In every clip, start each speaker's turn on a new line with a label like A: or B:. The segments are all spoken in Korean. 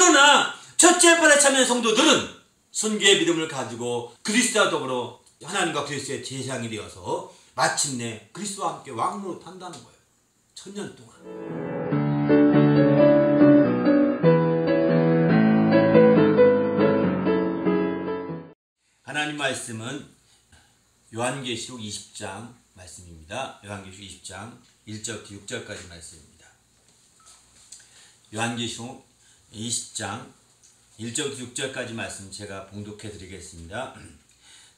A: 그러나 첫째 부활에 참여한 성도들은 선교의 믿음을 가지고 그리스도와 더불어 하나님과 그리스도의 제사장이 되어서 마침내 그리스도와 함께 왕노릇 한다는 거예요. 1000년 동안. 하나님 말씀은 요한계시록 20장 말씀입니다. 요한계시록 20장 1절부터 6절까지 말씀입니다. 요한계시록 20장 1절부터 6절까지 말씀 제가 봉독해 드리겠습니다.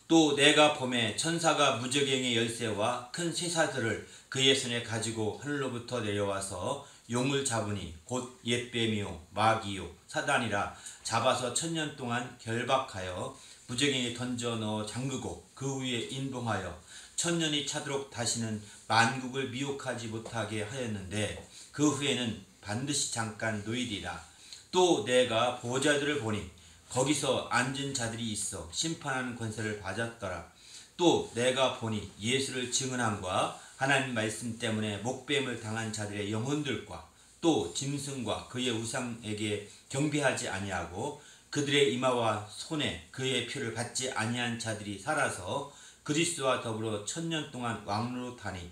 A: 또 내가 봄에 천사가 무저갱의 열쇠와 큰 쇠사슬을 그의 손에 가지고 하늘로부터 내려와서 용을 잡으니 곧 옛뱀이요 마귀요 사단이라 잡아서 1000년 동안 결박하여 무저갱에 던져 넣어 잠그고 그 위에 인봉하여 1000년이 차도록 다시는 만국을 미혹하지 못하게 하였는데 그 후에는 반드시 잠깐 노이리라. 또 내가 보좌들을 보니 거기서 앉은 자들이 있어 심판하는 권세를 받았더라. 또 내가 보니 예수를 증언함과 하나님 말씀 때문에 목뱀을 당한 자들의 영혼들과 또 짐승과 그의 우상에게 경배하지 아니하고 그들의 이마와 손에 그의 표를 받지 아니한 자들이 살아서 그리스도와 더불어 1000년 동안 왕노릇하니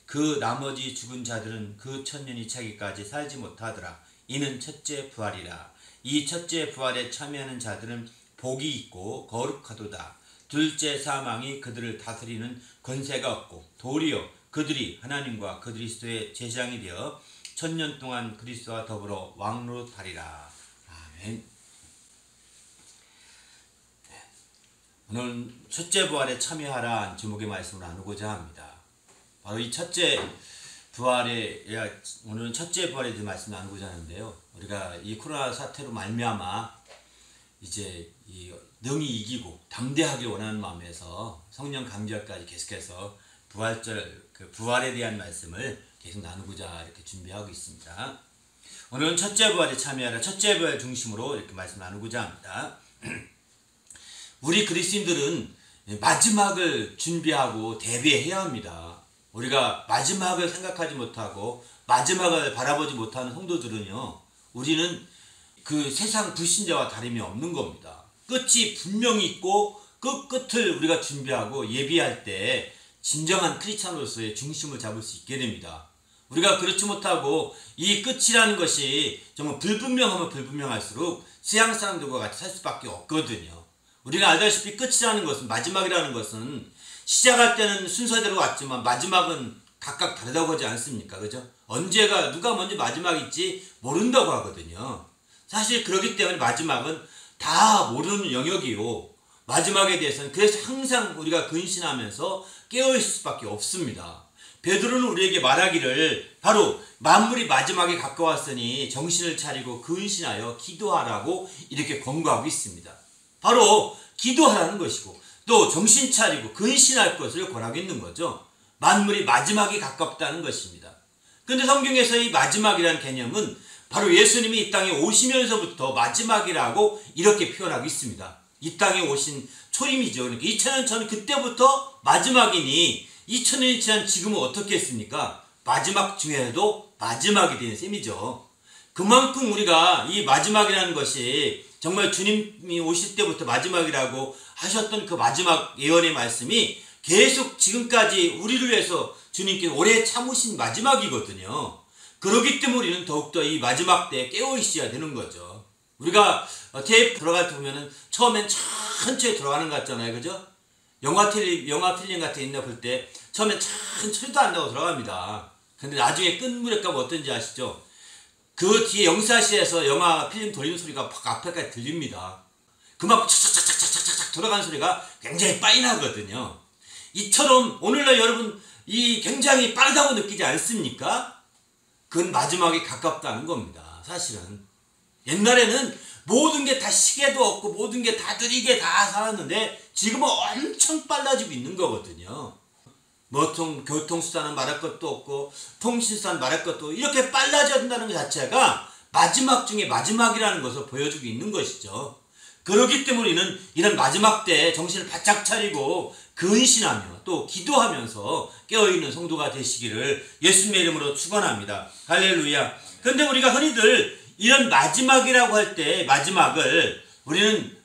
A: 그 나머지 죽은 자들은 그 1000년이 차기까지 살지 못하더라. 이는 첫째 부활이라. 이 첫째 부활에 참여하는 자들은 복이 있고 거룩하도다. 둘째 사망이 그들을 다스리는 권세가 없고 도리어 그들이 하나님과 그 그리스도의 제사장이 되어 1000년 동안 그리스도와 더불어 왕노릇하리라. 아멘. 오늘 첫째 부활에 참여하라 제목의 말씀을 나누고자 합니다. 바로 이 첫째 부활에, 오늘은 첫째 부활에 대해 말씀 나누고자 하는데요. 우리가 이 코로나 사태로 말미암아 이제 능히 이기고 담대하게 원하는 마음에서 성령 강조까지 계속해서 부활에 대한 말씀을 계속 나누고자 이렇게 준비하고 있습니다. 오늘은 첫째 부활에 참여하라, 첫째 부활 중심으로 이렇게 말씀 나누고자 합니다. 우리 그리스도인들은 마지막을 준비하고 대비해야 합니다. 우리가 마지막을 생각하지 못하고 마지막을 바라보지 못하는 성도들은요, 우리는 그 세상 불신자와 다름이 없는 겁니다. 끝이 분명히 있고 그 끝을 우리가 준비하고 예비할 때 진정한 크리스찬으로서의 중심을 잡을 수 있게 됩니다. 우리가 그렇지 못하고 이 끝이라는 것이 정말 불분명하면 불분명할수록 세상 사람들과 같이 살 수밖에 없거든요. 우리가 알다시피 끝이라는 것은, 마지막이라는 것은 시작할 때는 순서대로 왔지만 마지막은 각각 다르다고 하지 않습니까? 그죠? 언제가 누가 먼저 마지막일지 모른다고 하거든요. 사실 그렇기 때문에 마지막은 다 모르는 영역이요, 마지막에 대해서는 그래서 항상 우리가 근신하면서 깨어있을 수밖에 없습니다. 베드로는 우리에게 말하기를 바로 만물이 마지막에 가까웠으니 정신을 차리고 근신하여 기도하라고 이렇게 권고하고 있습니다. 바로 기도하라는 것이고 또 정신 차리고 근신할 것을 권하고 있는 거죠. 만물이 마지막이 가깝다는 것입니다. 그런데 성경에서 이 마지막이라는 개념은 바로 예수님이 이 땅에 오시면서부터 마지막이라고 이렇게 표현하고 있습니다. 이 땅에 오신 초림이죠. 그러니까 2000년 전 그때부터 마지막이니 2000년이 지난 지금은 어떻게 했습니까? 마지막 중에도 마지막이 된 셈이죠. 그만큼 우리가 이 마지막이라는 것이 정말 주님이 오실 때부터 마지막이라고 하셨던 그 마지막 예언의 말씀이 계속 지금까지 우리를 위해서 주님께서 오래 참으신 마지막이거든요. 그렇기 때문에 우리는 더욱더 이 마지막 때에 깨어있어야 되는 거죠. 우리가 테이프 들어갈 때 보면은 처음엔 천천히 들어가는 것 같잖아요. 그죠? 영화 필름 같은 거 있나 볼 때 처음엔 천천히 소리도 안 나고 들어갑니다. 근데 나중에 끝 무렵 가면 어떤지 아시죠? 그 뒤에 영사실에서 영화 필름 돌리는 소리가 팍 앞에까지 들립니다. 그만큼 착착착착착착 돌아가는 소리가 굉장히 빨리 나거든요. 이처럼 오늘날 여러분 이 굉장히 빠르다고 느끼지 않습니까? 그건 마지막에 가깝다는 겁니다. 사실은 옛날에는 모든 게 다 시계도 없고 모든 게 다 느리게 다 살았는데 지금은 엄청 빨라지고 있는 거거든요. 교통수단은 말할 것도 없고 통신수단 말할 것도 없고 이렇게 빨라진다는 것 자체가 마지막 중에 마지막이라는 것을 보여주고 있는 것이죠. 그렇기 때문에 우리는 이런 마지막 때에 정신을 바짝 차리고 근신하며 또 기도하면서 깨어있는 성도가 되시기를 예수님의 이름으로 축원합니다. 할렐루야. 그런데 우리가 흔히들 이런 마지막이라고 할 때 마지막을 우리는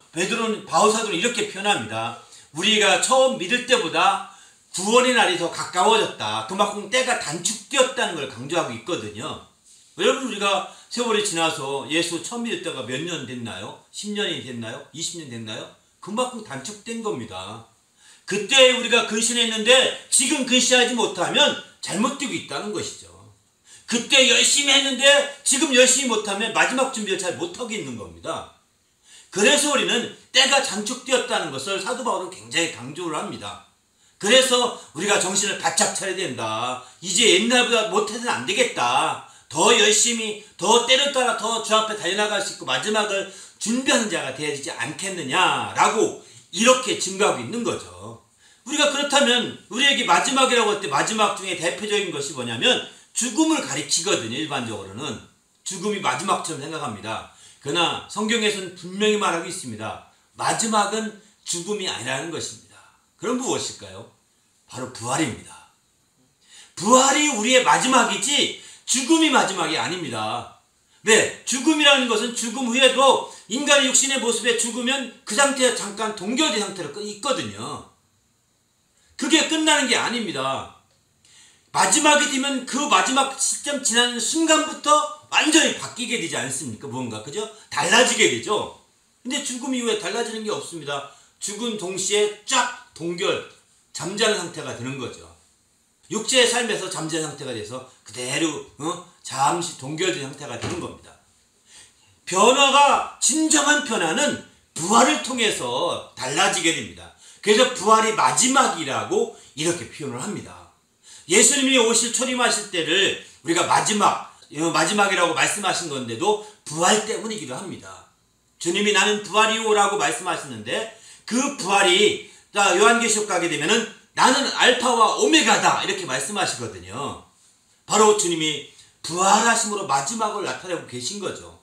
A: 바울사도는 이렇게 표현합니다. 우리가 처음 믿을 때보다 구원의 날이 더 가까워졌다. 그만큼 때가 단축되었다는 걸 강조하고 있거든요. 여러분, 우리가 세월이 지나서 예수 처음 믿을 때가 몇 년 됐나요? 10년이 됐나요? 20년 됐나요? 그만큼 단축된 겁니다. 그때 우리가 근신했는데 지금 근신하지 못하면 잘못되고 있다는 것이죠. 그때 열심히 했는데 지금 열심히 못하면 마지막 준비를 잘 못하고 있는 겁니다. 그래서 우리는 때가 단축되었다는 것을 사도 바울은 굉장히 강조를 합니다. 그래서 우리가 정신을 바짝 차려야 된다. 이제 옛날보다 못해서는 안 되겠다. 더 열심히, 더 때를 따라 더 주 앞에 달려나갈 수 있고 마지막을 준비하는 자가 되어지지 않겠느냐라고 이렇게 증거하고 있는 거죠. 우리가 그렇다면 우리에게 마지막이라고 할 때 마지막 중에 대표적인 것이 뭐냐면 죽음을 가리키거든요. 일반적으로는 죽음이 마지막처럼 생각합니다. 그러나 성경에서는 분명히 말하고 있습니다. 마지막은 죽음이 아니라는 것입니다. 그럼 무엇일까요? 바로 부활입니다. 부활이 우리의 마지막이지 죽음이 마지막이 아닙니다. 네, 죽음이라는 것은 죽음 후에도 인간의 육신의 모습에 죽으면 그 상태에 잠깐 동결된 상태로 있거든요. 그게 끝나는 게 아닙니다. 마지막이 되면 그 마지막 시점 지나는 순간부터 완전히 바뀌게 되지 않습니까? 무언가, 그죠? 달라지게 되죠. 근데 죽음 이후에 달라지는 게 없습니다. 죽은 동시에 쫙 동결, 잠자는 상태가 되는 거죠. 육체의 삶에서 잠자는 상태가 돼서 그대로 잠시 동결된 상태가 되는 겁니다. 변화가, 진정한 변화는 부활을 통해서 달라지게 됩니다. 그래서 부활이 마지막이라고 이렇게 표현을 합니다. 예수님이 오실 초림하실 때를 우리가 마지막이라고 말씀하신 건데도 부활 때문이기도 합니다. 주님이 나는 부활이오라고 말씀하시는데 그 부활이 요한계시록 가게 되면은 나는 알파와 오메가다 이렇게 말씀하시거든요. 바로 주님이 부활하심으로 마지막을 나타내고 계신 거죠.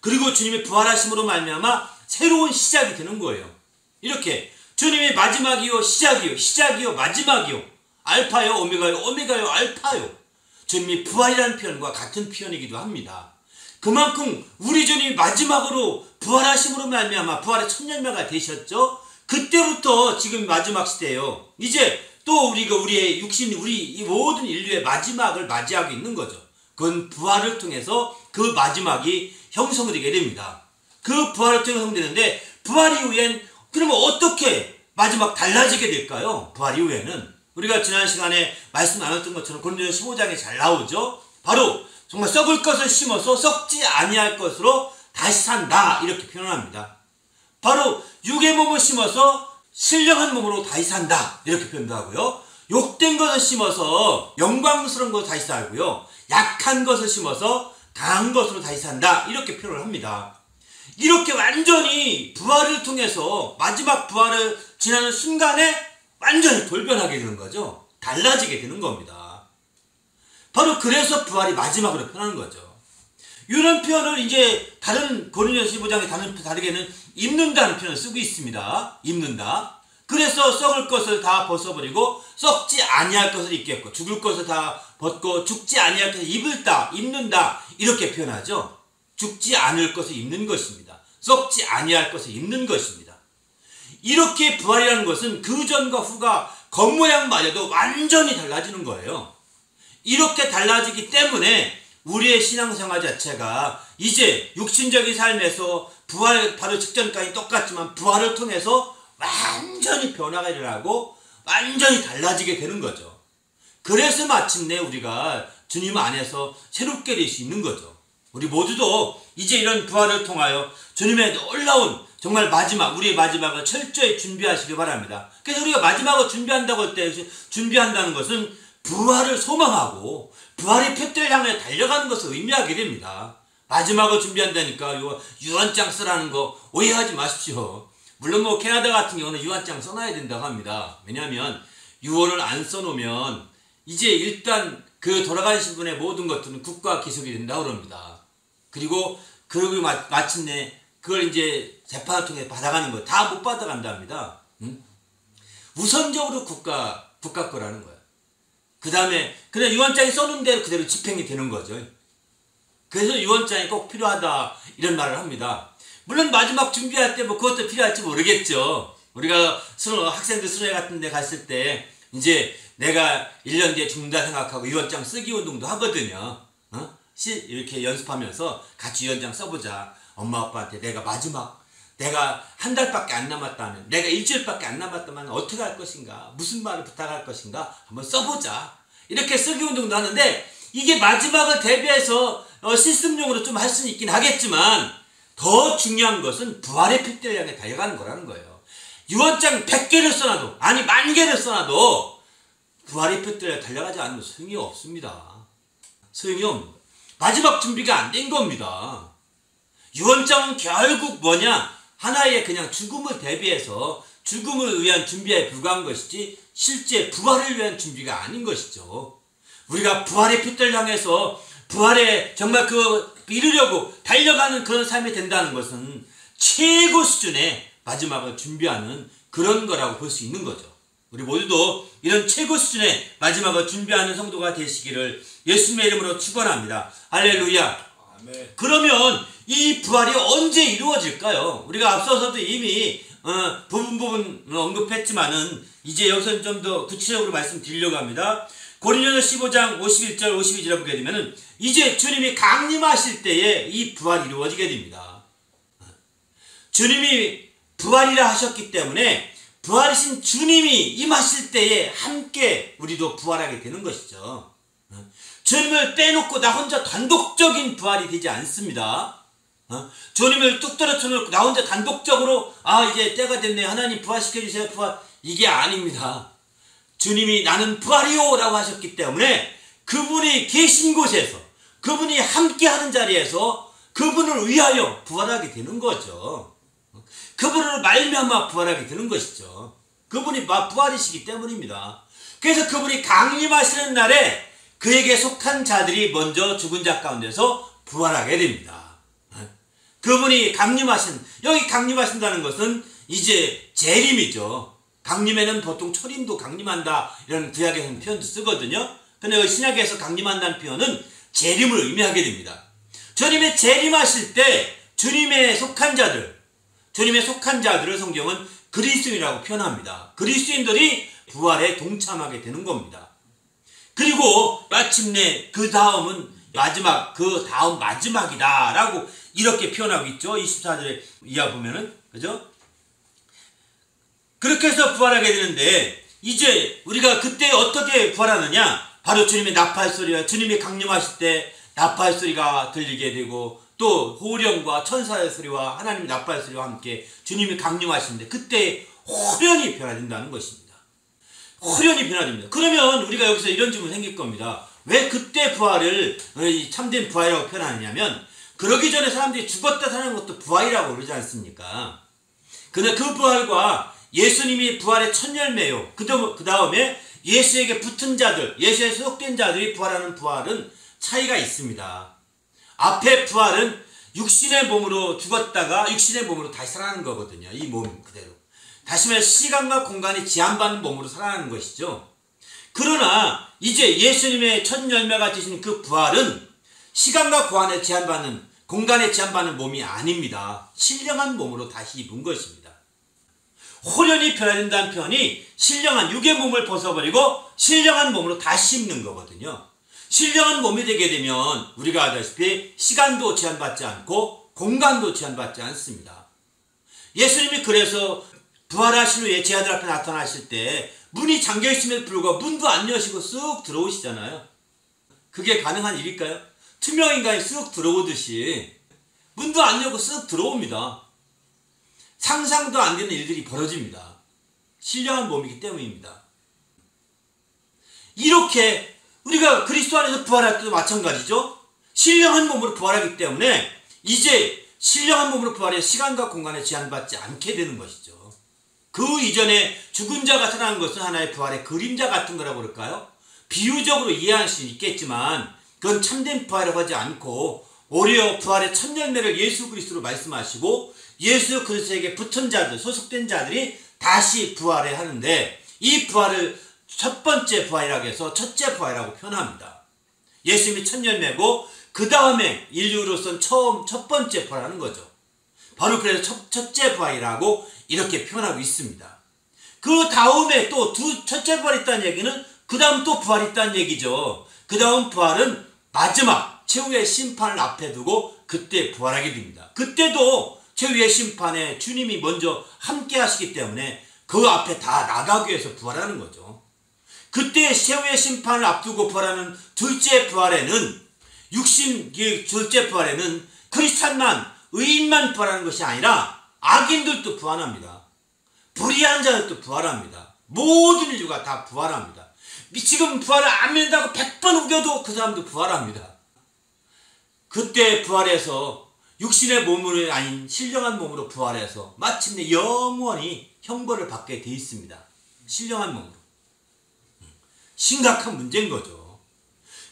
A: 그리고 주님이 부활하심으로 말미암아 새로운 시작이 되는 거예요. 이렇게 주님이 마지막이요 시작이요, 시작이요 마지막이요, 알파요 오메가요, 오메가요 알파요. 주님이 부활이라는 표현과 같은 표현이기도 합니다. 그만큼 우리 주님이 마지막으로 부활하심으로 말미암아 부활의 첫 열매가 되셨죠. 그때부터 지금 마지막 시대예요. 이제 또 우리의 육신, 이 모든 인류의 마지막을 맞이하고 있는 거죠. 그건 부활을 통해서 그 마지막이 형성되게 됩니다. 그 부활을 통해서 형성되는데 부활 이후엔 그러면 어떻게 마지막 달라지게 될까요? 부활 이후에는 우리가 지난 시간에 말씀 나눴던 것처럼 고린도서 15장에 잘 나오죠. 바로 정말 썩을 것을 심어서 썩지 아니할 것으로 다시 산다 이렇게 표현합니다. 바로 육의 몸을 심어서 신령한 몸으로 다시 산다 이렇게 표현도 하고요. 욕된 것을 심어서 영광스러운 것으로 다시 살고요. 약한 것을 심어서 강한 것으로 다시 산다 이렇게 표현을 합니다. 이렇게 완전히 부활을 통해서 마지막 부활을 지나는 순간에 완전히 돌변하게 되는 거죠. 달라지게 되는 겁니다. 바로 그래서 부활이 마지막으로 표현하는 거죠. 이런 표현을 이제 다른 고린도서 15장에 다르게는 입는다는 표현을 쓰고 있습니다. 입는다. 그래서 썩을 것을 다 벗어버리고 썩지 아니할 것을 입겠고 죽을 것을 다 벗고 죽지 아니할 것을 입는다 이렇게 표현하죠. 죽지 않을 것을 입는 것입니다. 썩지 아니할 것을 입는 것입니다. 이렇게 부활이라는 것은 그 전과 후가 겉모양마저도 완전히 달라지는 거예요. 이렇게 달라지기 때문에 우리의 신앙생활 자체가 이제 육신적인 삶에서 부활 바로 직전까지 똑같지만 부활을 통해서 완전히 변화가 일어나고 완전히 달라지게 되는 거죠. 그래서 마침내 우리가 주님 안에서 새롭게 될 수 있는 거죠. 우리 모두도 이제 이런 부활을 통하여 주님의 놀라운 정말 우리의 마지막을 철저히 준비하시기 바랍니다. 그래서 우리가 마지막을 준비한다고 할 때 준비한다는 것은 부활을 소망하고 부활의 표대를 향해 달려가는 것을 의미하게 됩니다. 마지막을 준비한다니까 유언장 쓰라는 거 오해하지 마십시오. 물론 캐나다 같은 경우는 유언장 써놔야 된다고 합니다. 왜냐하면 유언을 안 써놓으면 이제 일단 그 돌아가신 분의 모든 것들은 국가 기속이 된다고 합니다. 그리고 마침내 그걸 이제 재판을 통해 받아가는 거 다 못 받아간답니다. 우선적으로 국가 거라는 거예요. 그 다음에 그냥 유언장에 써놓은 대로 그대로 집행이 되는 거죠. 그래서 유언장이 꼭 필요하다 이런 말을 합니다. 물론 마지막 준비할 때 뭐 그것도 필요할지 모르겠죠. 우리가 학생들 수련회 같은 데 갔을 때 이제 내가 1년 뒤에 죽는다 생각하고 유언장 쓰기 운동도 하거든요. 이렇게 연습하면서 같이 유언장 써보자. 엄마 아빠한테 내가 한 달밖에 안 남았다면, 내가 일주일밖에 안 남았다면 어떻게 할 것인가, 무슨 말을 부탁할 것인가 한번 써보자. 이렇게 쓰기 운동도 하는데, 이게 마지막을 대비해서 실습용으로 좀 할 수는 있긴 하겠지만 더 중요한 것은 부활의 핏대를 향해 달려가는 거라는 거예요. 유언장 100개를 써놔도, 아니 10,000개를 써놔도 부활의 핏대를 달려가지 않으면 소용이 없습니다. 소용이 없는 거예요. 마지막 준비가 안 된 겁니다. 유언장은 결국 뭐냐? 하나의 그냥 죽음을 대비해서 죽음을 위한 준비에 불과한 것이지 실제 부활을 위한 준비가 아닌 것이죠. 우리가 부활의 핏대를 향해서 부활에 정말 이루려고 달려가는 그런 삶이 된다는 것은 최고 수준의 마지막을 준비하는 그런 거라고 볼 수 있는 거죠. 우리 모두도 이런 최고 수준의 마지막을 준비하는 성도가 되시기를 예수님의 이름으로 축원합니다. 할렐루야. 아멘. 그러면 이 부활이 언제 이루어질까요? 우리가 앞서서도 이미 부분 언급했지만은 이제 여기서 좀 더 구체적으로 말씀드리려고 합니다. 고린도서 15장 51절 52절에 보게 되면은 이제 주님이 강림하실 때에 이 부활이 이루어지게 됩니다. 주님이 부활이라 하셨기 때문에 부활이신 주님이 임하실 때에 함께 우리도 부활하게 되는 것이죠. 주님을 빼놓고 나 혼자 단독적인 부활이 되지 않습니다. 주님을 뚝 떨어뜨려놓고 나 혼자 단독적으로 이제 때가 됐네, 하나님 부활시켜주세요, 부활, 이게 아닙니다. 주님이 나는 부활이요 라고 하셨기 때문에 그분이 계신 곳에서, 그분이 함께하는 자리에서 그분을 위하여 부활하게 되는 거죠. 그분을 말미암아 부활하게 되는 것이죠. 그분이 부활이시기 때문입니다. 그래서 그분이 강림하시는 날에 그에게 속한 자들이 먼저 죽은 자 가운데서 부활하게 됩니다. 그분이 여기 강림하신다는 것은 이제 재림이죠. 강림에는 보통 초림도 강림한다 이런 구약에서는 표현도 쓰거든요. 근데 여기 신약에서 강림한다는 표현은 재림을 의미하게 됩니다. 주님의 재림하실 때 주님의 속한 자들을 성경은 그리스도인이라고 표현합니다. 그리스도인들이 부활에 동참하게 되는 겁니다. 그리고 마침내 그 다음 마지막이다 라고 이렇게 표현하고 있죠. 24절에 이하 보면은, 그죠? 그렇게 해서 부활하게 되는데, 이제 우리가 그때 어떻게 부활하느냐? 바로 주님의 나팔 소리와 주님이 강림하실 때 나팔 소리가 들리게 되고, 또 호령과 천사의 소리와 하나님의 나팔 소리와 함께 주님이 강림하시는데 그때 호련히 변화된다는 것입니다. 호련히 변화됩니다. 그러면 우리가 여기서 이런 질문이 생길 겁니다. 왜 그때 부활을 참된 부활이라고 표현하느냐면, 그러기 전에 사람들이 죽었다 사는 것도 부활이라고 그러지 않습니까? 근데 그 부활과 예수님이 부활의 첫 열매요. 그 다음에 예수에게 붙은 자들, 예수에 소속된 자들이 부활하는 부활은 차이가 있습니다. 앞에 부활은 육신의 몸으로 죽었다가 육신의 몸으로 다시 살아나는 거거든요. 이 몸 그대로. 다시 말해 시간과 공간이 제한받는 몸으로 살아나는 것이죠. 그러나 이제 예수님의 첫 열매가 되신 그 부활은 시간과 공간에 제한받는 몸이 아닙니다. 신령한 몸으로 다시 입은 것입니다. 호련히 변화된다는 표현이 신령한 육의 몸을 벗어버리고 신령한 몸으로 다시 입는 거거든요. 신령한 몸이 되게 되면 우리가 아다시피 시간도 제한받지 않고 공간도 제한받지 않습니다. 예수님이 그래서 부활하신 후에 제 아들 앞에 나타나실 때 문이 잠겨있음에도 불구하고 문도 안 여시고 쓱 들어오시잖아요. 그게 가능한 일일까요? 투명 인간이 쓱 들어오듯이 문도 안 열고 쓱 들어옵니다. 상상도 안 되는 일들이 벌어집니다. 신령한 몸이기 때문입니다. 이렇게 우리가 그리스도 안에서 부활할 때도 마찬가지죠. 신령한 몸으로 부활하기 때문에 이제 신령한 몸으로 부활해 시간과 공간에 제한받지 않게 되는 것이죠. 그 이전에 죽은 자가 살아난 것은 하나의 부활의 그림자 같은 거라고 그럴까요? 비유적으로 이해할 수 있겠지만 그건 참된 부활이라고 하지 않고 오히려 부활의 첫 열매를 예수 그리스도로 말씀하시고 예수 그리스도에게 붙은 자들, 소속된 자들이 다시 부활해야 하는데 이 부활을 첫 번째 부활이라고 해서 첫째 부활이라고 표현합니다. 예수님이 첫 열매고 그 다음에 인류로서는 첫 번째 부활하는 거죠. 바로 그래서 첫째 부활이라고 이렇게 표현하고 있습니다. 그 다음에 또 첫째 부활이 있다는 얘기는 그 다음 또 부활이 있다는 얘기죠. 그 다음 부활은 마지막 최후의 심판을 앞에 두고 그때 부활하게 됩니다. 그때도 최후의 심판에 주님이 먼저 함께 하시기 때문에 그 앞에 다 나가기 위해서 부활하는 거죠. 그때 최후의 심판을 앞두고 부활하는 둘째 부활에는 둘째 부활에는 크리스찬만 의인만 부활하는 것이 아니라 악인들도 부활합니다. 불의한 자들도 부활합니다. 모든 인류가 다 부활합니다. 지금 부활을 안 믿는다고 100번 우겨도 그 사람도 부활합니다. 그때 부활해서 육신의 몸으로 아닌 신령한 몸으로 부활해서 마침내 영원히 형벌을 받게 돼 있습니다. 신령한 몸으로. 심각한 문제인 거죠.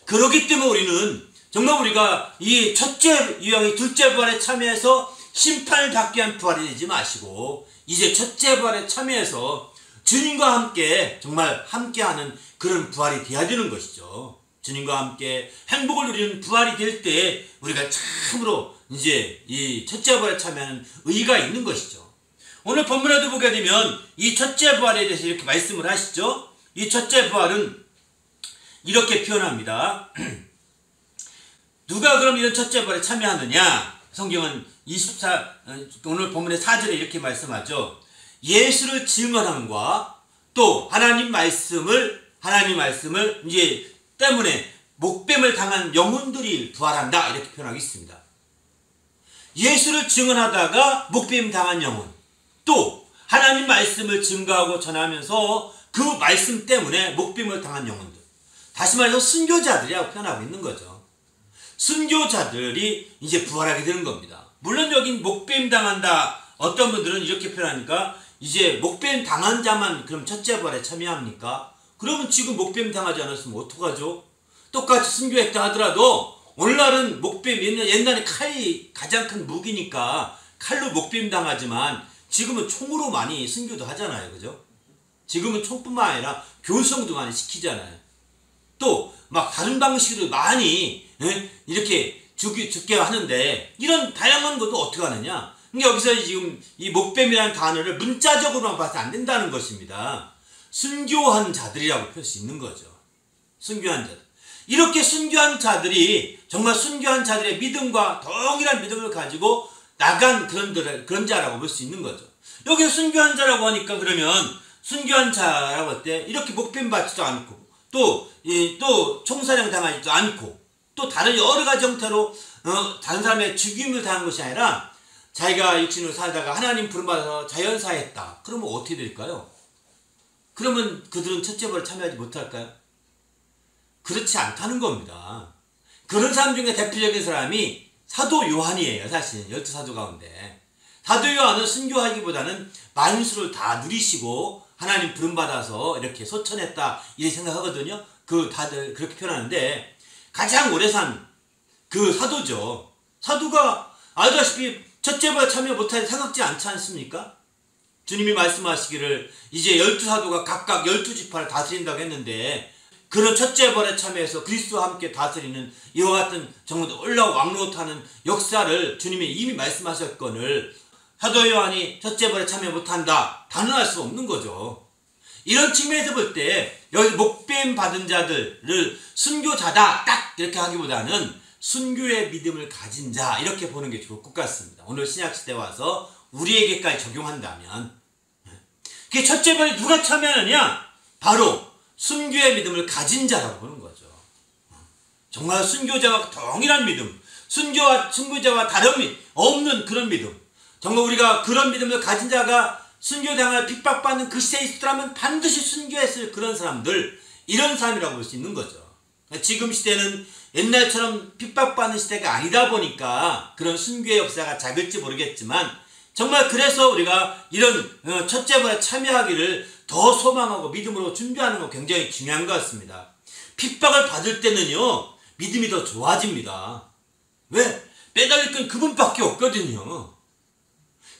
A: 그렇기 때문에 우리는 정말 우리가 이 첫째 유형이 둘째 부활에 참여해서 심판을 받기 위한 부활이 되지 마시고 이제 첫째 부활에 참여해서 주님과 함께 정말 함께하는 그런 부활이 되어야 되는 것이죠. 주님과 함께 행복을 누리는 부활이 될 때 우리가 참으로 이제 이 첫째 부활에 참여하는 의의가 있는 것이죠. 오늘 본문에도 보게 되면 이 첫째 부활에 대해서 이렇게 말씀을 하시죠. 이 첫째 부활은 이렇게 표현합니다. 누가 그럼 이런 첫째 부활에 참여하느냐? 성경은 오늘 본문의 4절에 이렇게 말씀하죠. 예수를 증언함과 또 하나님 말씀을 이제 때문에 목뱀을 당한 영혼들이 부활한다 이렇게 표현하고 있습니다. 예수를 증언하다가 목뱀 당한 영혼, 또 하나님 말씀을 증거하고 전하면서 그 말씀 때문에 목뱀을 당한 영혼들, 다시 말해서 순교자들이라고 표현하고 있는 거죠. 순교자들이 이제 부활하게 되는 겁니다. 물론 여긴 목뱀 당한다, 어떤 분들은 이렇게 표현하니까 이제 목뱀 당한 자만 그럼 첫째 부활에 참여합니까? 그러면 지금 목뱀 당하지 않았으면 어떡하죠? 똑같이 순교했다 하더라도 오늘날은 목뱀, 옛날에 칼이 가장 큰 무기니까 칼로 목뱀 당하지만 지금은 총으로 많이 순교도 하잖아요. 그죠? 지금은 총뿐만 아니라 교성도 많이 시키잖아요. 또 막 다른 방식으로 많이 이렇게 죽게 하는데 이런 다양한 것도 어떻게 하느냐? 그러니까 여기서 지금 이 목뱀이라는 단어를 문자적으로만 봐서 안 된다는 것입니다. 순교한 자들이라고 표현할 수 있는 거죠. 순교한 자들. 이렇게 순교한 자들이 정말 순교한 자들의 믿음과 동일한 믿음을 가지고 나간 그런 자라고 볼 수 있는 거죠. 여기서 순교한 자라고 하니까 그러면 순교한 자라고 할 때 이렇게 목뱀 받지도 않고 또 총사령 당하지도 않고 또 다른 여러 가지 형태로 다른 사람의 죽임을 당한 것이 아니라 자기가 육신으로 살다가 하나님 부름받아서 자연사했다. 그러면 어떻게 될까요? 그러면 그들은 첫째 부활에 참여하지 못할까요? 그렇지 않다는 겁니다. 그런 사람 중에 대표적인 사람이 사도 요한이에요. 사실 12사도 가운데 사도 요한은 순교하기보다는 만수를 다 누리시고 하나님 부름받아서 이렇게 소천했다 이렇게 생각하거든요. 다들 그렇게 표현하는데 가장 오래 산 그 사도죠. 사도가 알다시피 첫째 부활에 참여 못하지 생각지 않지 않습니까? 주님이 말씀하시기를 이제 12사도가 각각 12지파를 다스린다고 했는데 그런 첫째 부활에 참여해서 그리스도와 함께 다스리는 이와 같은 정말 놀라운 왕노릇하는 역사를 주님이 이미 말씀하셨거늘 사도 요한이 첫째 부활에 참여 못한다 단언할 수 없는 거죠. 이런 측면에서 볼 때 여기 목뱀 받은 자들을 순교자다 딱 이렇게 하기보다는 순교의 믿음을 가진 자 이렇게 보는 게 좋을 것 같습니다. 오늘 신약시대에 와서 우리에게까지 적용한다면 그게 첫째 부활에 누가 참여하느냐? 바로 순교의 믿음을 가진 자라고 보는 거죠. 정말 순교자와 동일한 믿음, 순교자와 다름이 없는 그런 믿음. 정말 우리가 그런 믿음을 가진 자가 순교당할 핍박받는 그 시대에 있더라면 반드시 순교했을 그런 사람들, 이런 사람이라고 볼 수 있는 거죠. 지금 시대는 옛날처럼 핍박받는 시대가 아니다 보니까 그런 순교의 역사가 작을지 모르겠지만 정말 그래서 우리가 이런 첫째 부활에 참여하기를 더 소망하고 믿음으로 준비하는 거 굉장히 중요한 것 같습니다. 핍박을 받을 때는요 믿음이 더 좋아집니다. 왜? 매달릴 건 그분밖에 없거든요.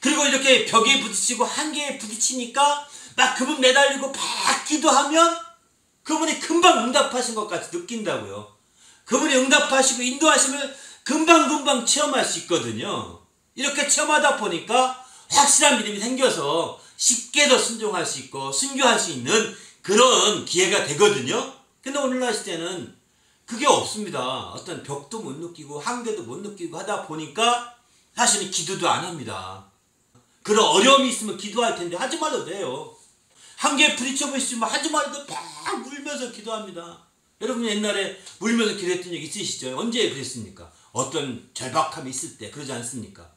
A: 그리고 이렇게 벽에 부딪히고 한계에 부딪히니까 막 그분 매달리고 받기도 하면 그분이 금방 응답하신 것 같이 느낀다고요. 그분이 응답하시고 인도하심을 금방금방 체험할 수 있거든요. 이렇게 체험하다 보니까 확실한 믿음이 생겨서 쉽게 더 순종할 수 있고 순교할 수 있는 그런 기회가 되거든요. 근데 오늘날 시대는 그게 없습니다. 어떤 벽도 못 느끼고 한계도 못 느끼고 하다 보니까 사실은 기도도 안 합니다. 그런 어려움이 있으면 기도할 텐데 하지 말아도 돼요. 한계에 부딪혀보시면 하지 말아도 막 울면서 기도합니다. 여러분 옛날에 울면서 기도했던 적 있으시죠? 언제 그랬습니까? 어떤 절박함이 있을 때 그러지 않습니까?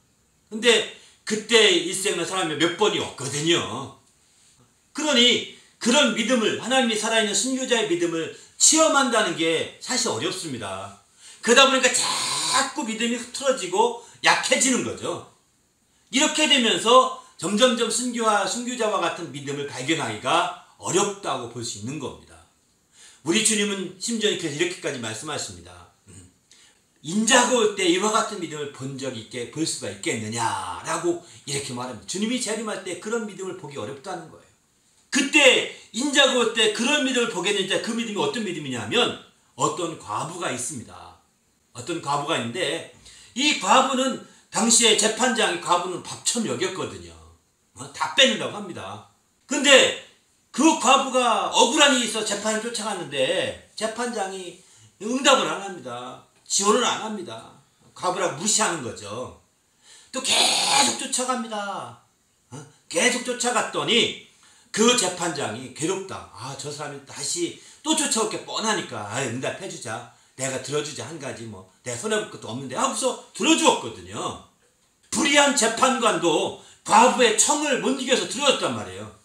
A: 근데 그때 일생의 사람이 몇 번이 없거든요. 그러니 그런 믿음을, 하나님이 살아있는 순교자의 믿음을 체험한다는 게 사실 어렵습니다. 그러다 보니까 자꾸 믿음이 흐트러지고 약해지는 거죠. 이렇게 되면서 점점점 순교자와 같은 믿음을 발견하기가 어렵다고 볼 수 있는 겁니다. 우리 주님은 심지어 그래서 이렇게까지 말씀하십니다. 인자가 올 때 이와 같은 믿음을 본 적이 있게 볼 수가 있겠느냐라고 이렇게 말합니다. 주님이 재림할 때 그런 믿음을 보기 어렵다는 거예요. 그때 인자가 올 때 그런 믿음을 보게 되는데 그 믿음이 어떤 믿음이냐면 어떤 과부가 있습니다. 어떤 과부가 있는데 이 과부는 당시에 재판장이 과부는 밥처럼 여겼거든요. 다 빼낸다고 합니다. 근데 그 과부가 억울한 일이 있어 재판을 쫓아갔는데 재판장이 응답을 안 합니다. 지원을 안 합니다. 과부라고 무시하는 거죠. 또 계속 쫓아갑니다. 계속 쫓아갔더니 그 재판장이 괴롭다. 저 사람이 다시 또 쫓아올 게 뻔하니까 응답해주자. 내가 들어주자. 한 가지 뭐 내가 손해볼 것도 없는데 하고서 들어주었거든요. 불의한 재판관도 과부의 청을 못 이겨서 들어줬단 말이에요.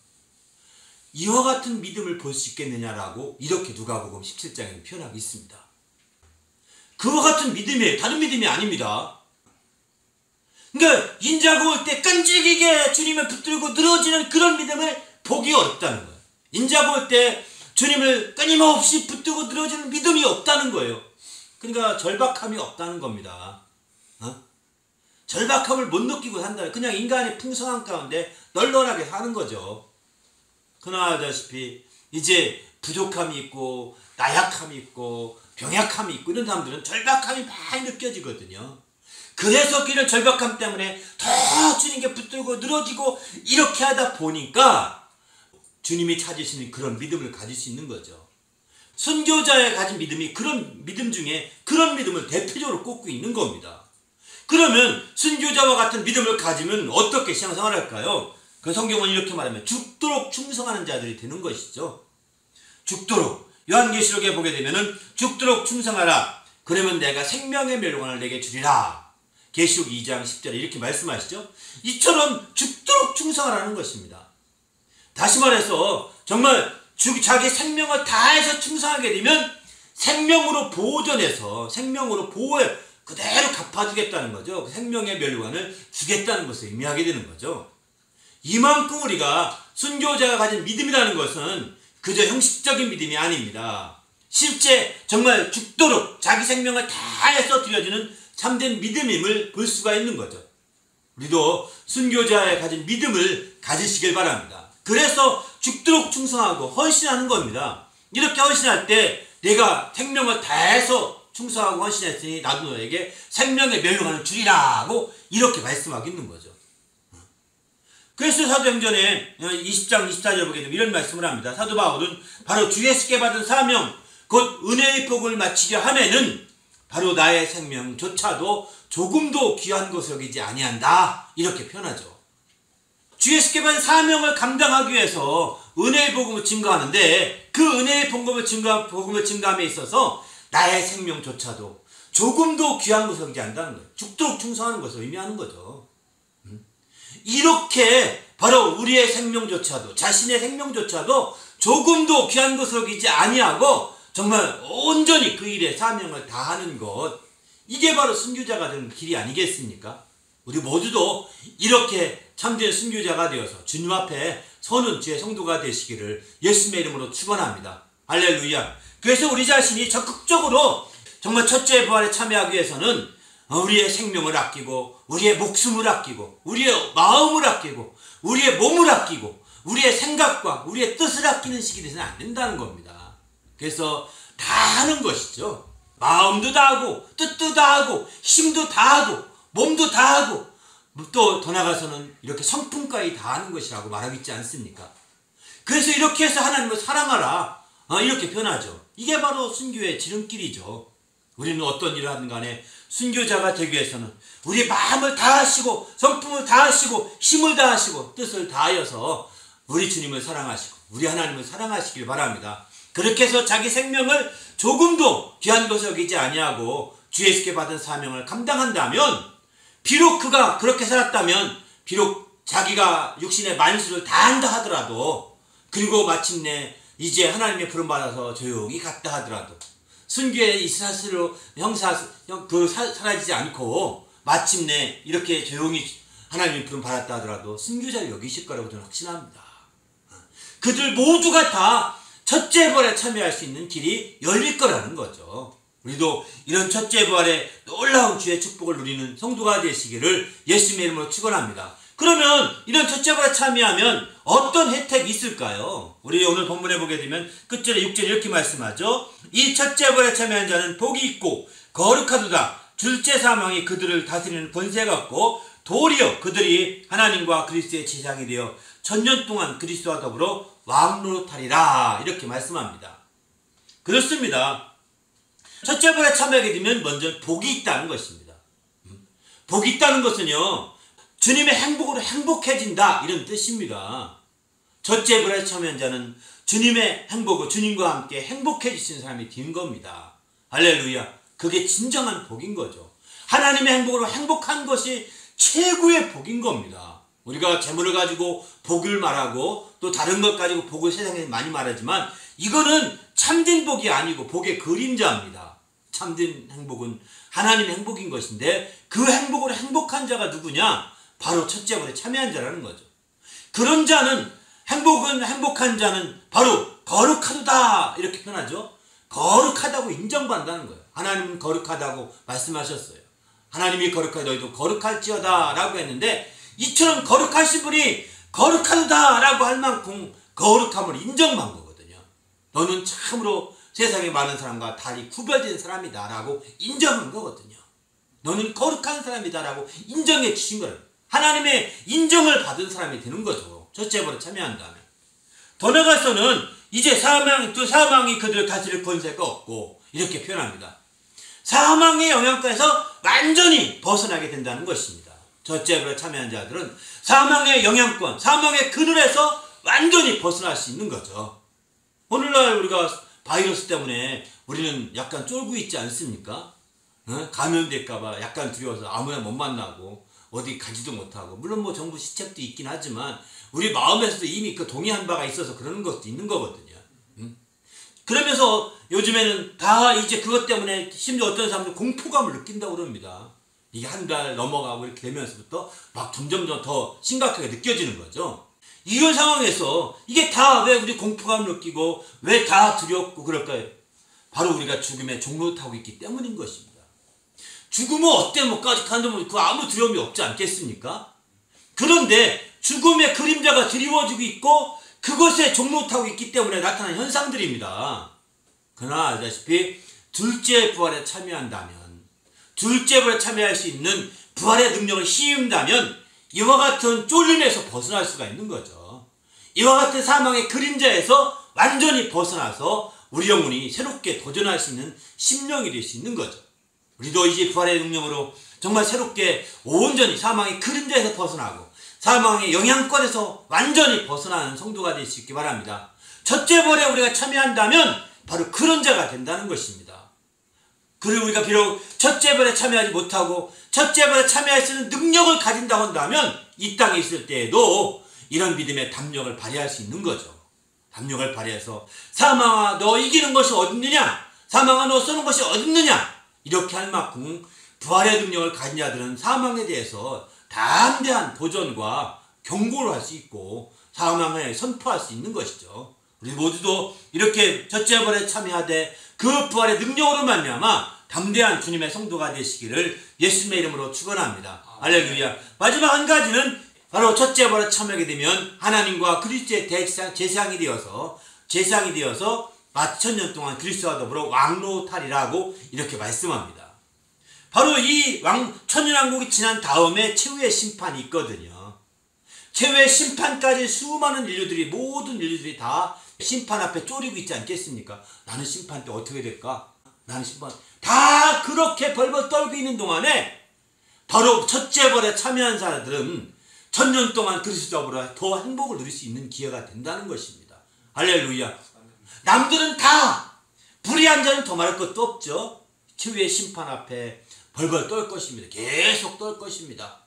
A: 이와 같은 믿음을 볼 수 있겠느냐라고 이렇게 누가복음 17장에 표현하고 있습니다. 그와 같은 믿음이에요. 다른 믿음이 아닙니다. 그러니까 인자가 올 때 끈질기게 주님을 붙들고 늘어지는 그런 믿음을 보기 어렵다는 거예요. 인자가 올 때 주님을 끊임없이 붙들고 늘어지는 믿음이 없다는 거예요. 그러니까 절박함이 없다는 겁니다. 절박함을 못 느끼고 산다. 그냥 인간의 풍성함 가운데 널널하게 사는 거죠. 그나마다시피 이제 부족함이 있고 나약함이 있고 병약함이 있고 이런 사람들은 절박함이 많이 느껴지거든요. 그래서 이런 절박함 때문에 더 주님께 붙들고 늘어지고 이렇게 하다 보니까 주님이 찾으시는 그런 믿음을 가질 수 있는 거죠. 순교자의 가진 믿음이 그런 믿음 중에 그런 믿음을 대표적으로 꼽고 있는 겁니다. 그러면 순교자와 같은 믿음을 가지면 어떻게 신앙생활을 할까요? 그 성경은 이렇게 말하면 죽도록 충성하는 자들이 되는 것이죠. 죽도록. 요한계시록에 보게 되면은 죽도록 충성하라. 그러면 내가 생명의 멸관을 내게 주리라. 계시록 2장 10절에 이렇게 말씀하시죠. 이처럼 죽도록 충성하라는 것입니다. 다시 말해서 정말 자기 생명을 다해서 충성하게 되면 생명으로 보존해서 생명으로 보호해 그대로 갚아주겠다는 거죠. 생명의 멸관을 주겠다는 것을 의미하게 되는 거죠. 이만큼 우리가 순교자가 가진 믿음이라는 것은 그저 형식적인 믿음이 아닙니다. 실제 정말 죽도록 자기 생명을 다해서 드려주는 참된 믿음임을 볼 수가 있는 거죠. 우리도 순교자의 가진 믿음을 가지시길 바랍니다. 그래서 죽도록 충성하고 헌신하는 겁니다. 이렇게 헌신할 때 내가 생명을 다해서 충성하고 헌신했으니 나도 너에게 생명의 멸관을 주리라고 이렇게 말씀하고 있는 거죠. 그래서 사도행전에 20장 24절 보게 되면 이런 말씀을 합니다. 사도 바울은 바로 주 예수께 받은 사명 곧 은혜의 복을 마치려 하면은 바로 나의 생명조차도 조금도 귀한 것을 여기지 아니한다 이렇게 표현하죠. 주 예수께 받은 사명을 감당하기 위해서 은혜의 복음을 증거하는데 그 은혜의 복음을 증거함에 있어서 나의 생명조차도 조금도 귀한 것을 여기지 않는다는 거예요. 죽도록 충성하는 것을 의미하는 거죠. 이렇게 바로 우리의 생명조차도 자신의 생명조차도 조금도 귀한 것을 여기지 아니하고 정말 온전히 그 일에 사명을 다하는 것 이게 바로 순교자가 되는 길이 아니겠습니까? 우리 모두도 이렇게 참된 순교자가 되어서 주님 앞에 서는 주의 성도가 되시기를 예수님의 이름으로 축원합니다. 할렐루야. 그래서 우리 자신이 적극적으로 정말 첫째 부활에 참여하기 위해서는 우리의 생명을 아끼고 우리의 목숨을 아끼고 우리의 마음을 아끼고 우리의 몸을 아끼고 우리의 생각과 우리의 뜻을 아끼는 시기 되서는 안 된다는 겁니다. 그래서 다 하는 것이죠. 마음도 다하고 뜻도 다하고 힘도 다하고 몸도 다하고 또 더 나아가서는 이렇게 성품까지 다하는 것이라고 말하고 있지 않습니까? 그래서 이렇게 해서 하나님을 사랑하라 이렇게 표현하죠. 이게 바로 순교의 지름길이죠. 우리는 어떤 일을 하든 간에 순교자가 되기 위해서는 우리 마음을 다하시고 성품을 다하시고 힘을 다하시고 뜻을 다하여서 우리 주님을 사랑하시고 우리 하나님을 사랑하시길 바랍니다. 그렇게 해서 자기 생명을 조금도 귀한 것을 여기지 아니하고 주 예수께 받은 사명을 감당한다면, 비록 그가 그렇게 살았다면, 비록 자기가 육신의 만수를 다한다 하더라도, 그리고 마침내 이제 하나님의 부름받아서 조용히 갔다 하더라도 순교의 이 사슬로 사라지지 않고 마침내 이렇게 조용히 하나님의 부름받았다 하더라도 순교자를 여기실 거라고 저는 확신합니다. 그들 모두가 다 첫째 부활에 참여할 수 있는 길이 열릴 거라는 거죠. 우리도 이런 첫째 부활의 놀라운 주의 축복을 누리는 성도가 되시기를 예수님의 이름으로 축원합니다. 그러면 이런 첫째 부활에 참여하면 어떤 혜택이 있을까요? 우리 오늘 본문에 보게 되면 끝절에 6절에 이렇게 말씀하죠. 이 첫째 부활에 참여한 자는 복이 있고 거룩하도다. 둘째 사망이 그들을 다스리는 권세가 없고 도리어 그들이 하나님과 그리스도의 제사장이 되어 천년 동안 그리스도와 더불어 왕노릇하리라 이렇게 말씀합니다. 그렇습니다. 첫째 부활에 참여하게 되면 먼저 복이 있다는 것입니다. 복이 있다는 것은요, 주님의 행복으로 행복해진다 이런 뜻입니다. 첫째 부활에 참여한 자는 주님의 행복을 주님과 함께 행복해지신 사람이 된 겁니다. 할렐루야. 그게 진정한 복인 거죠. 하나님의 행복으로 행복한 것이 최고의 복인 겁니다. 우리가 재물을 가지고 복을 말하고 또 다른 것 가지고 복을 세상에 많이 말하지만 이거는 참된 복이 아니고 복의 그림자입니다. 참된 행복은 하나님의 행복인 것인데 그 행복으로 행복한 자가 누구냐? 바로 첫째 부활에 참여한 자라는 거죠. 그런 자는 행복한 자는 바로 거룩하도다 이렇게 표현하죠. 거룩하다고 인정받는다는 거예요. 하나님은 거룩하다고 말씀하셨어요. 하나님이 거룩하다 너희도 거룩할지어다 라고 했는데 이처럼 거룩하신 분이 거룩하다 라고 할 만큼 거룩함을 인정한 거거든요. 너는 참으로 세상에 많은 사람과 달리 구별된 사람이다 라고 인정한 거거든요. 너는 거룩한 사람이다 라고 인정해 주신 거예요. 하나님의 인정을 받은 사람이 되는 거죠. 첫째 부활에 참여한다면. 더 나아가서는 이제 사망이 그들을 다스릴 권세가 없고 이렇게 표현합니다. 사망의 영향권에서 완전히 벗어나게 된다는 것입니다. 첫째 부활에 참여한 자들은 사망의 영향권, 사망의 그늘에서 완전히 벗어날 수 있는 거죠. 오늘날 우리가 바이러스 때문에 우리는 약간 쫄고 있지 않습니까? 감염될까봐 약간 두려워서 아무나 못 만나고 어디 가지도 못하고, 물론 뭐 정부 시책도 있긴 하지만 우리 마음에서도 이미 그 동의한 바가 있어서 그러는 것도 있는 거거든요. 그러면서 요즘에는 다 이제 그것 때문에 심지어 어떤 사람들 공포감을 느낀다고 그럽니다. 이게 한 달 넘어가고 이렇게 되면서부터 막 점점 더 심각하게 느껴지는 거죠. 이런 상황에서 이게 다 왜 우리 공포감을 느끼고 왜 다 두렵고 그럴까요? 바로 우리가 죽음의 종로 타고 있기 때문인 것입니다. 죽으면 어때? 뭐까지 간다면 그 아무 두려움이 없지 않겠습니까? 그런데 죽음의 그림자가 드리워지고 있고 그것에 종로 타고 있기 때문에 나타나는 현상들입니다. 그러나 알다시피 둘째 부활에 참여한다면, 둘째 부활에 참여할 수 있는 부활의 능력을 힘입다면 이와 같은 쫄림에서 벗어날 수가 있는 거죠. 이와 같은 사망의 그림자에서 완전히 벗어나서 우리 영혼이 새롭게 도전할 수 있는 심령이 될 수 있는 거죠. 우리도 이제 부활의 능력으로 정말 새롭게 온전히 사망의 그림자에서 벗어나고 사망의 영향권에서 완전히 벗어나는 성도가 될 수 있기 바랍니다. 첫째 부활에 우리가 참여한다면 바로 그런 자가 된다는 것입니다. 그리고 우리가 비록 첫째 부활에 참여하지 못하고 첫째 부활에 참여할 수 있는 능력을 가진다고 한다면 이 땅에 있을 때에도 이런 믿음의 담력을 발휘할 수 있는 거죠. 담력을 발휘해서 사망아 너 이기는 것이 어딨느냐? 사망아 너 쏘는 것이 어딨느냐? 이렇게 할 만큼 부활의 능력을 가진 자들은 사망에 대해서 담대한 도전과 경고를 할 수 있고 사망을 선포할 수 있는 것이죠. 우리 모두도 이렇게 첫째 부활에 참여하되 그 부활의 능력으로 말미암아 담대한 주님의 성도가 되시기를 예수님의 이름으로 축원합니다. 할렐루야. 마지막 한 가지는 바로 첫째 부활에 참여하게 되면 하나님과 그리스도의 제사장이 되어서 마치 천년 동안 그리스도와 더불어 왕노탈이라고 이렇게 말씀합니다. 바로 이 천년왕국이 지난 다음에 최후의 심판이 있거든요. 최후의 심판까지 수많은 인류들이, 모든 인류들이 다 심판 앞에 쪼리고 있지 않겠습니까? 나는 심판 때 어떻게 될까? 나는 심판 다 그렇게 벌벌 떨고 있는 동안에 바로 첫째 벌에 참여한 사람들은 천년 동안 그리스도와 더 행복을 누릴 수 있는 기회가 된다는 것입니다. 할렐루야. 남들은 다 불의한 자는 더 말할 것도 없죠. 최후의 심판 앞에 벌벌 떨 것입니다. 계속 떨 것입니다.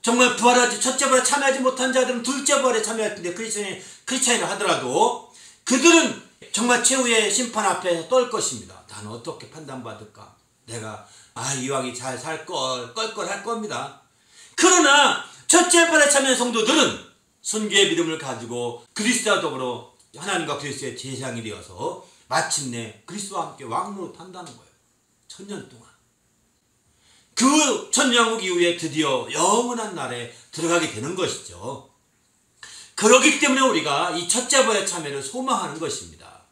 A: 정말 부활하지 첫째 벌에 참여하지 못한 자들은 둘째 벌에 참여할 텐데 크리스찬이라 하더라도 그들은 정말 최후의 심판 앞에 떨 것입니다. 나는 어떻게 판단받을까? 내가 이왕이 잘 살걸 할 겁니다. 그러나 첫째 벌에 참여한 성도들은 순교의 믿음을 가지고 그리스도와 더불어 하나님과 그리스도의 제사장이 되어서 마침내 그리스도와 함께 왕노로 탄다는 거예요. 천년 동안. 그 천년왕국 이후에 드디어 영원한 날에 들어가게 되는 것이죠. 그렇기 때문에 우리가 이 첫째 벌의 참여를 소망하는 것입니다.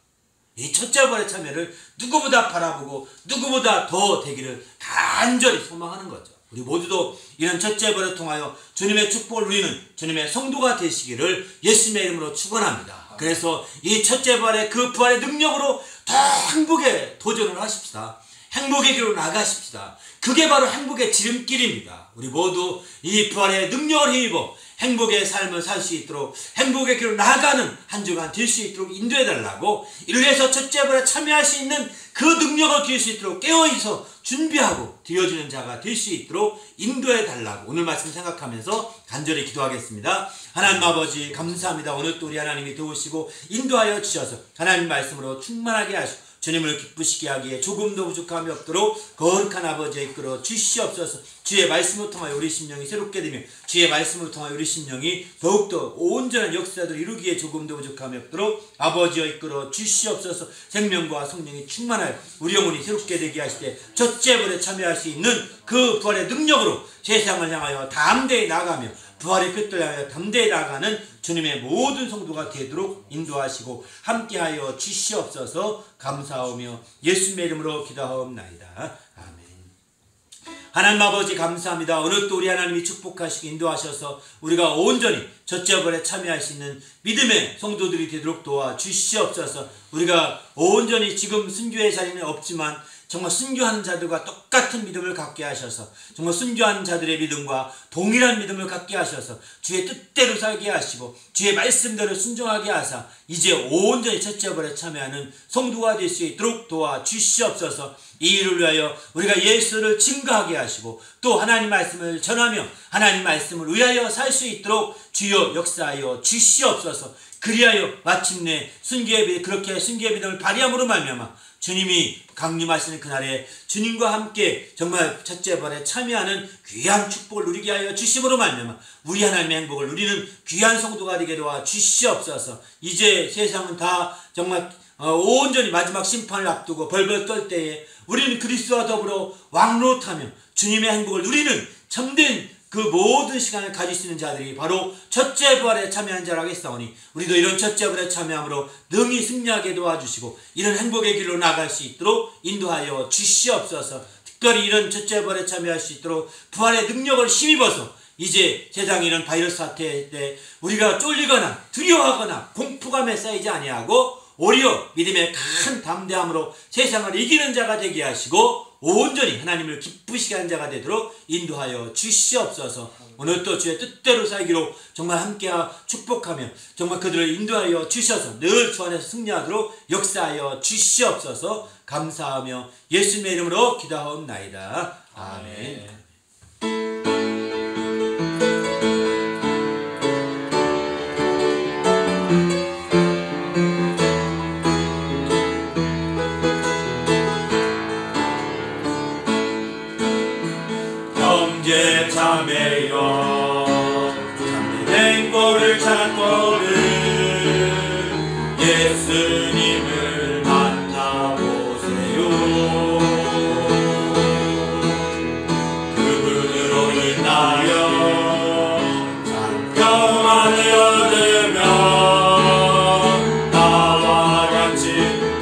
A: 이 첫째 벌의 참여를 누구보다 바라보고 누구보다 더 되기를 간절히 소망하는 거죠. 우리 모두도 이런 첫째 벌을 통하여 주님의 축복을 누리는 주님의 성도가 되시기를 예수님의 이름으로 축원합니다. 그래서 이 첫째 벌의 그 부활의 능력으로 더 행복에 도전을 하십시다. 행복의 길로 나가십시다. 그게 바로 행복의 지름길입니다. 우리 모두 이 부활의 능력을 힘입어 행복의 삶을 살 수 있도록 행복의 길로 나아가는 한 주간 될 수 있도록 인도해달라고, 이를 위해서 첫째 벌에 참여할 수 있는 그 능력을 기울 수 있도록 깨어있어 준비하고 되어주는 자가 될 수 있도록 인도해달라고 오늘 말씀 생각하면서 간절히 기도하겠습니다. 하나님 아버지 감사합니다. 오늘 또 우리 하나님이 도우시고 인도하여 주셔서 하나님 말씀으로 충만하게 하시고 주님을 기쁘시게 하기에 조금도 부족함이 없도록 거룩한 아버지에 이끌어 주시옵소서. 주의 말씀을 통하여 우리 심령이 새롭게 되며 주의 말씀을 통하여 우리 심령이 더욱더 온전한 역사들을 이루기에 조금도 부족함이 없도록 아버지여 이끌어 주시옵소서. 생명과 성령이 충만하여 우리 영혼이 새롭게 되게 하시되 첫째 벌에 참여할 수 있는 그 부활의 능력으로 세상을 향하여 담대히 나가며 부활의 표를 향하여 담대히 나가는 주님의 모든 성도가 되도록 인도하시고 함께하여 주시옵소서. 감사하며 예수님의 이름으로 기도하옵나이다. 아멘. 하나님 아버지 감사합니다. 오늘 또 우리 하나님이 축복하시고 인도하셔서 우리가 온전히 첫째 벌에 참여할 수 있는 믿음의 성도들이 되도록 도와주시옵소서. 우리가 온전히 지금 순교의 자리는 없지만 정말 순교하는 자들과 똑같은 믿음을 갖게 하셔서 정말 순교하는 자들의 믿음과 동일한 믿음을 갖게 하셔서 주의 뜻대로 살게 하시고 주의 말씀대로 순종하게 하사 이제 온전히 첫째 벌에 참여하는 성도가 될 수 있도록 도와주시옵소서. 이 일을 위하여 우리가 예수를 증거하게 하시고 또 하나님 말씀을 전하며 하나님 말씀을 위하여 살 수 있도록 주여 역사하여 주시옵소서. 그리하여 마침내 그렇게 순교의 믿음을 발휘함으로 말미암아 주님이 강림하시는 그날에 주님과 함께 정말 첫째 벌에 참여하는 귀한 축복을 누리게 하여 주심으로 말미암아 우리 하나님의 행복을 누리는 귀한 성도가 되게 도와 주시옵소서. 이제 세상은 다 정말 온전히 마지막 심판을 앞두고 벌벌 떨 때에 우리는 그리스도와 더불어 왕노릇하며 주님의 행복을 누리는 참된 그 모든 시간을 가질 수 있는 자들이 바로 첫째 부활에 참여한 자라고 했사오니 우리도 이런 첫째 부활에 참여함으로 능히 승리하게 도와주시고 이런 행복의 길로 나갈 수 있도록 인도하여 주시옵소서. 특별히 이런 첫째 부활에 참여할 수 있도록 부활의 능력을 힘입어서 이제 세상에 이런 바이러스 사태 때 우리가 쫄리거나 두려워하거나 공포감에 쌓이지 아니하고 오히려 믿음의 큰 담대함으로 세상을 이기는 자가 되게 하시고 온전히 하나님을 기쁘시게 하는 자가 되도록 인도하여 주시옵소서. 오늘 또 주의 뜻대로 살기로 정말 함께 축복하며 정말 그들을 인도하여 주셔서 늘 주 안에서 승리하도록 역사하여 주시옵소서. 감사하며 예수님의 이름으로 기도하옵나이다. 아멘.
B: 참매여 행복을 찾고는 예수님을 만나보세요. 그분으로 인하여 평안을 얻으며 나와 같이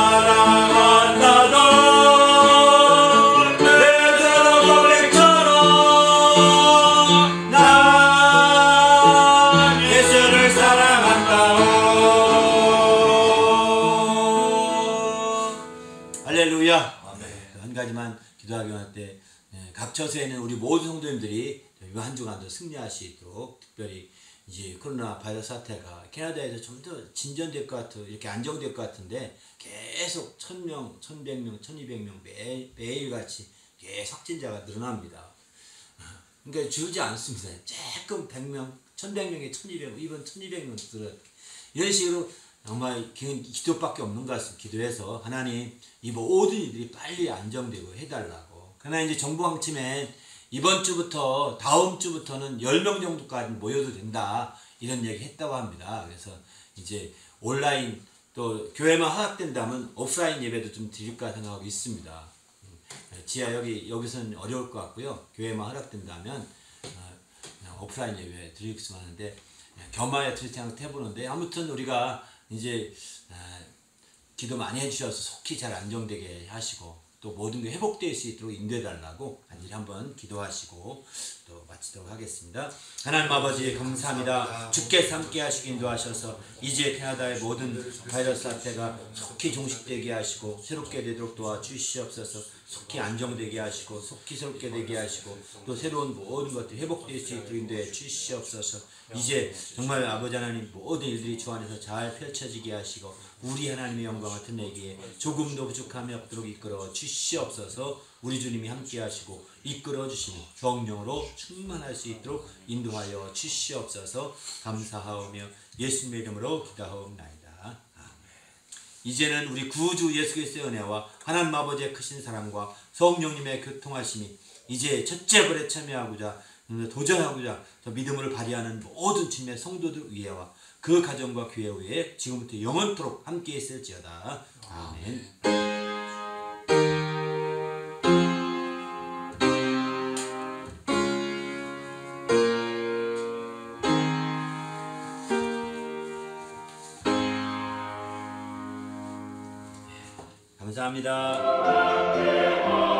B: 사랑한다던 베드로 고백처럼 난 예수를 사랑한다오.
A: 할렐루야. 한 가지만 기도하기 원할 때 각 처소에는 우리 모든 성도님들이 이번 한 주간도 승리할 수 있도록 특별히 이제 코로나 바이러스 사태가 캐나다에서 좀 더 진전될 것 같아 이렇게 안정될 것 같은데 계속 1000명, 1100명, 1200명 매일같이 계속 확진자가 늘어납니다. 그러니까 줄지 않습니다. 조금 100명, 1100명에 1200명, 이번 1200명 들어 이런 식으로 정말 기도밖에 없는 것 같습니다. 기도해서 하나님 이 모든 일들이 빨리 안정되고 해달라고. 그러나 이제 정부 방침엔 이번 주부터 다음 주부터는 10명 정도까지 모여도 된다 이런 얘기 했다고 합니다. 그래서 이제 온라인 또 교회만 허락된다면 오프라인 예배도 좀 드릴까 생각하고 있습니다. 지하 여기서는 어려울 것 같고요. 교회만 허락된다면 그냥 오프라인 예배 드리겠으면 하는데 겸하여 드릴 생각 해보는데 아무튼 우리가 이제 기도 많이 해주셔서 속히 잘 안정되게 하시고 또 모든 게 회복될 수 있도록 인도해달라고 간절히 한번 기도하시고 또 마치도록 하겠습니다. 하나님 아버지 감사합니다. 주께서 함께 하시기 인도하셔서 이제 캐나다의 모든 바이러스 사태가 속히 종식되게 하시고 새롭게 되도록 도와주시옵소서. 속히 안정되게 하시고 속히 새롭게 되게 하시고 또 새로운 모든 것들이 회복될 수 있도록 인도해 주시옵소서. 이제 정말 아버지 하나님 모든 일들이 주 안에서 잘 펼쳐지게 하시고 우리 하나님의 영광을 드러내기에 조금도 부족함이 없도록 이끌어 주시옵소서. 우리 주님이 함께 하시고 이끌어 주시니 성령으로 충만할 수 있도록 인도하여 주시옵소서. 감사하오며 예수님의 이름으로 기도하옵나이다. 아멘. 이제는 우리 구주 예수 그리스도의 은혜와 하나님 아버지의 크신 사랑과 성령님의 교통하심이 이제 첫째 벌에 참여하고자 도전하고자 더 믿음을 발휘하는 모든 주님의 성도들 위에와 그 가정과 교회 위에 지금부터 영원토록 함께 있을지어다. 아멘. 감사합니다.